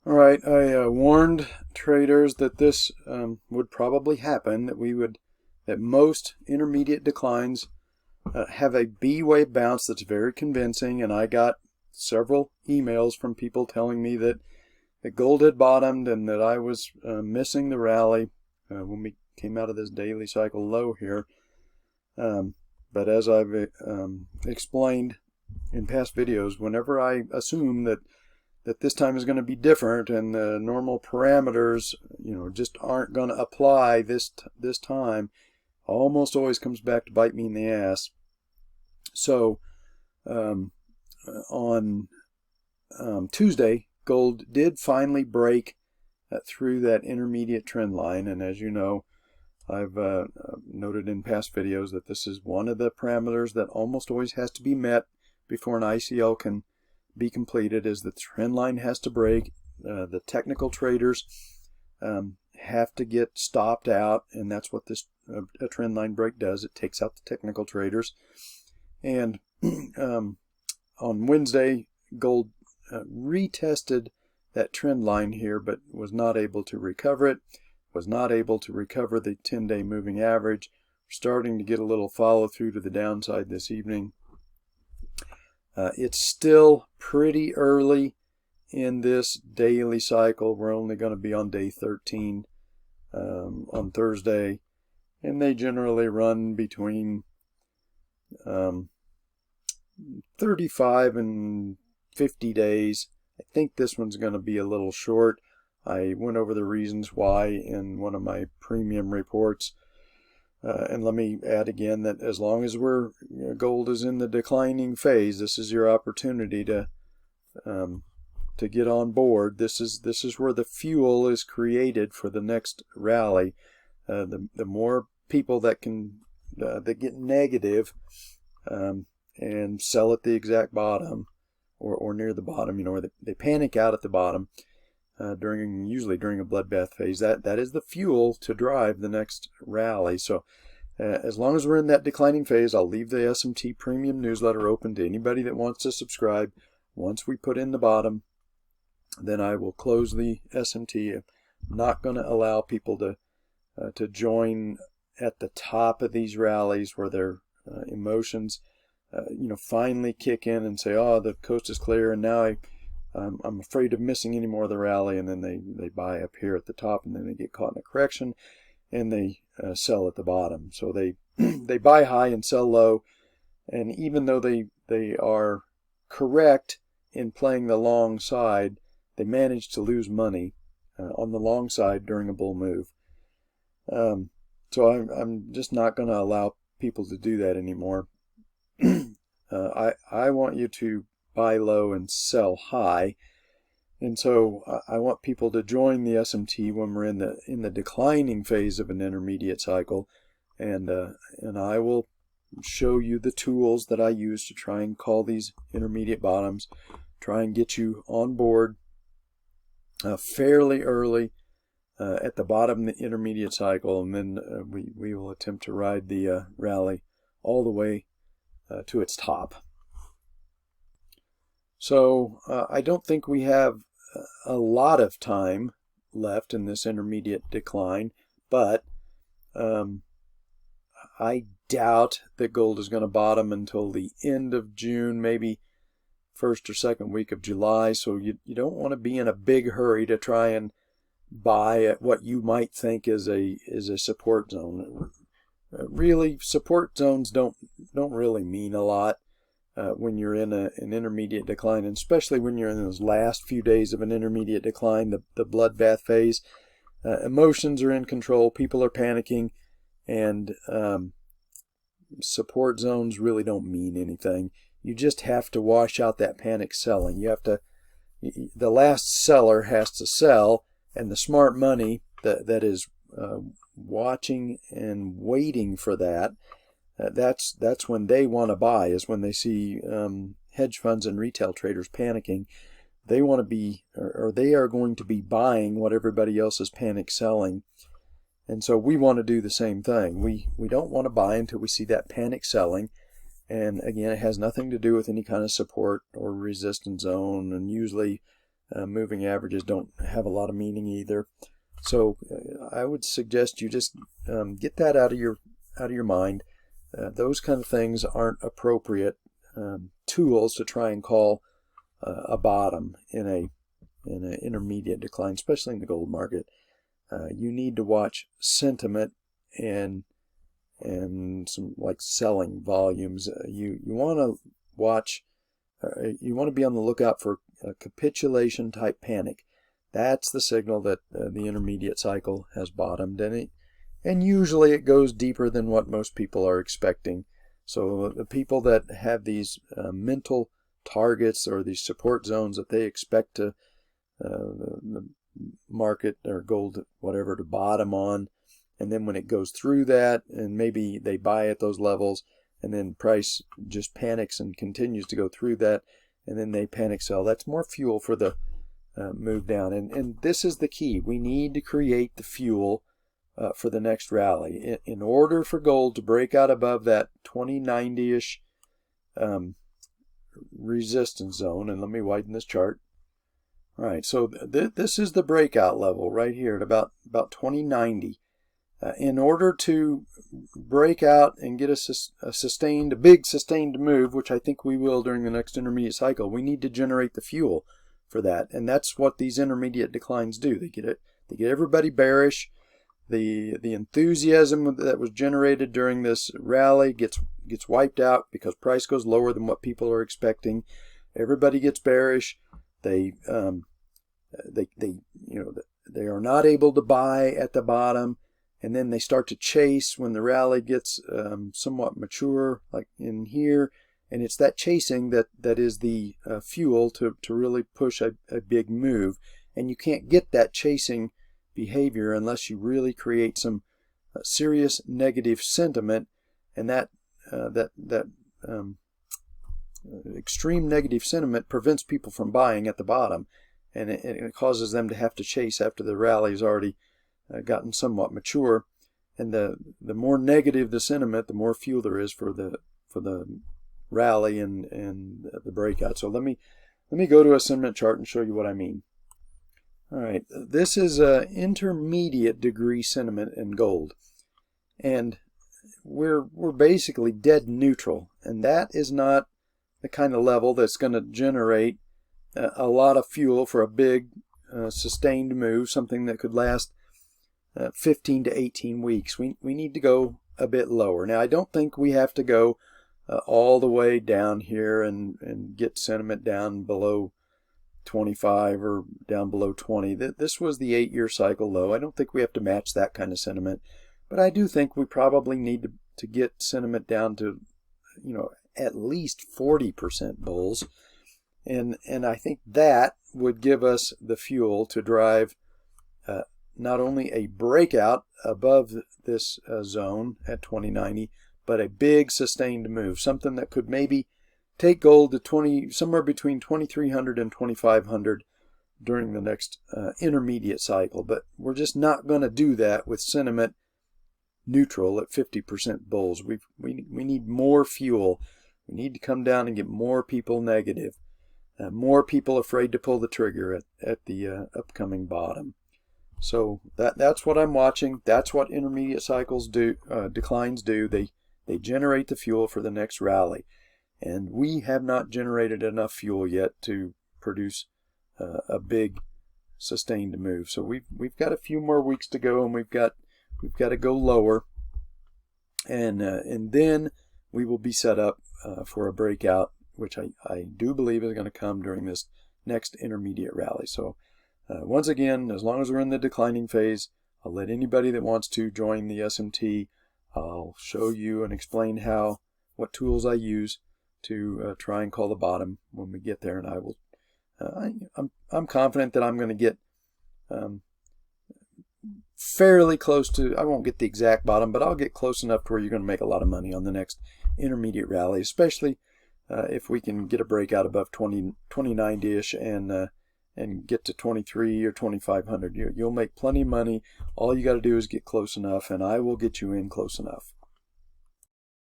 All right, I warned traders that this would probably happen, that most intermediate declines have a B-wave bounce that's very convincing, and I got several emails from people telling me that gold had bottomed and that I was missing the rally when we came out of this daily cycle low here. But as I've explained in past videos, whenever I assume that this time is going to be different and the normal parameters, just aren't going to apply this time, almost always comes back to bite me in the ass. So on Tuesday, gold did finally break through that intermediate trend line, and as you know, I've noted in past videos that this is one of the parameters that almost always has to be met before an ICL can be completed, is the trend line has to break. The technical traders have to get stopped out, and that's what this a trend line break does. It takes out the technical traders. And on Wednesday, gold retested that trend line here, but was not able to recover it, was not able to recover the 10-day moving average. We're starting to get a little follow through to the downside this evening. It's still pretty early in this daily cycle. We're only going to be on day 13 on Thursday, and they generally run between 35 and 50 days. I think this one's going to be a little short. I went over the reasons why in one of my premium reports. And let me add again that as long as gold is in the declining phase, this is your opportunity to get on board. This is where the fuel is created for the next rally. The more people that get negative and sell at the exact bottom or near the bottom, they panic out at the bottom usually during a bloodbath phase. That is the fuel to drive the next rally. So as long as we're in that declining phase, I'll leave the SMT premium newsletter open to anybody that wants to subscribe. Once we put in the bottom, then I will close the SMT. I'm not going to allow people to join at the top of these rallies where their emotions finally kick in and say, oh, the coast is clear, and now I'm afraid of missing any more of the rally, and then they buy up here at the top, and then they get caught in a correction, and they sell at the bottom. So they they buy high and sell low, and even though they are correct in playing the long side, they manage to lose money on the long side during a bull move. So I'm just not going to allow people to do that anymore. I want you to buy low and sell high, and so I want people to join the SMT when we're in the declining phase of an intermediate cycle, and I will show you the tools that I use to try and call these intermediate bottoms, try and get you on board fairly early at the bottom of the intermediate cycle, and then we will attempt to ride the rally all the way to its top. So I don't think we have a lot of time left in this intermediate decline, but I doubt that gold is going to bottom until the end of June, maybe first or second week of July. So you don't want to be in a big hurry to try and buy at what you might think is a support zone. Really, support zones don't really mean a lot when you're in an intermediate decline, and especially when you're in those last few days of an intermediate decline, the bloodbath phase. Emotions are in control, people are panicking, and support zones really don't mean anything. You just have to wash out that panic selling. The last seller has to sell, and the smart money that is watching and waiting for that's when they want to buy, is when they see hedge funds and retail traders panicking. They want to be, or they are going to be buying what everybody else is panic selling. And so we want to do the same thing. We don't want to buy until we see that panic selling. And again, it has nothing to do with any kind of support or resistance zone. And usually moving averages don't have a lot of meaning either. So I would suggest you just get that out of your mind. Those kind of things aren't appropriate tools to try and call a bottom in an intermediate decline, especially in the gold market. You need to watch sentiment and some like selling volumes. You want to watch. You want to be on the lookout for a capitulation type panic. That's the signal that the intermediate cycle has bottomed, and usually it goes deeper than what most people are expecting. So the people that have these mental targets or these support zones that they expect the market or gold, whatever, to bottom on, and then when it goes through that, and maybe they buy at those levels, and then price just panics and continues to go through that, and then they panic sell. That's more fuel for the move down. And this is the key. We need to create the fuel for the next rally. In order for gold to break out above that 2090-ish resistance zone, and let me widen this chart. All right, so this is the breakout level right here at about 2090. In order to break out and get a big sustained move, which I think we will during the next intermediate cycle, we need to generate the fuel for that, and that's what these intermediate declines do. They get everybody bearish. The enthusiasm that was generated during this rally gets wiped out because price goes lower than what people are expecting. Everybody gets bearish. They are not able to buy at the bottom, and then they start to chase when the rally gets somewhat mature, like in here. And it's that chasing that is the fuel to really push a big move. And you can't get that chasing behavior unless you really create some serious negative sentiment, and that extreme negative sentiment prevents people from buying at the bottom, and it causes them to have to chase after the rally has already gotten somewhat mature. And the more negative the sentiment, the more fuel there is for the rally and the breakout. So let me go to a sentiment chart and show you what I mean. All right, this is intermediate degree sentiment in gold, and we're basically dead neutral, and that is not the kind of level that's going to generate a lot of fuel for a big sustained move, something that could last 15 to 18 weeks. We need to go a bit lower. Now, I don't think we have to go all the way down here and get sentiment down below 25 or down below 20. This was the 8-year cycle low. I don't think we have to match that kind of sentiment, but I do think we probably need to get sentiment down to, at least 40% bulls, and I think that would give us the fuel to drive not only a breakout above this zone at 2090, but a big sustained move, something that could maybe take gold to somewhere between 2,300 and 2,500 during the next intermediate cycle. But we're just not going to do that with sentiment neutral at 50% bulls. We need more fuel. We need to come down and get more people negative, more people afraid to pull the trigger at the upcoming bottom. So that's what I'm watching. That's what intermediate cycles do. Declines do. They generate the fuel for the next rally. And we have not generated enough fuel yet to produce a big sustained move. So we've got a few more weeks to go, and we've got to go lower, and then we will be set up for a breakout, which I do believe is going to come during this next intermediate rally. So once again, as long as we're in the declining phase, I'll let anybody that wants to join the SMT. I'll show you and explain what tools I use to try and call the bottom when we get there, and I will. I'm confident that I'm going to get fairly close to. I won't get the exact bottom, but I'll get close enough to where you're going to make a lot of money on the next intermediate rally, especially if we can get a breakout above 2090-ish and get to 23 or 2,500. You'll make plenty of money. All you got to do is get close enough, and I will get you in close enough.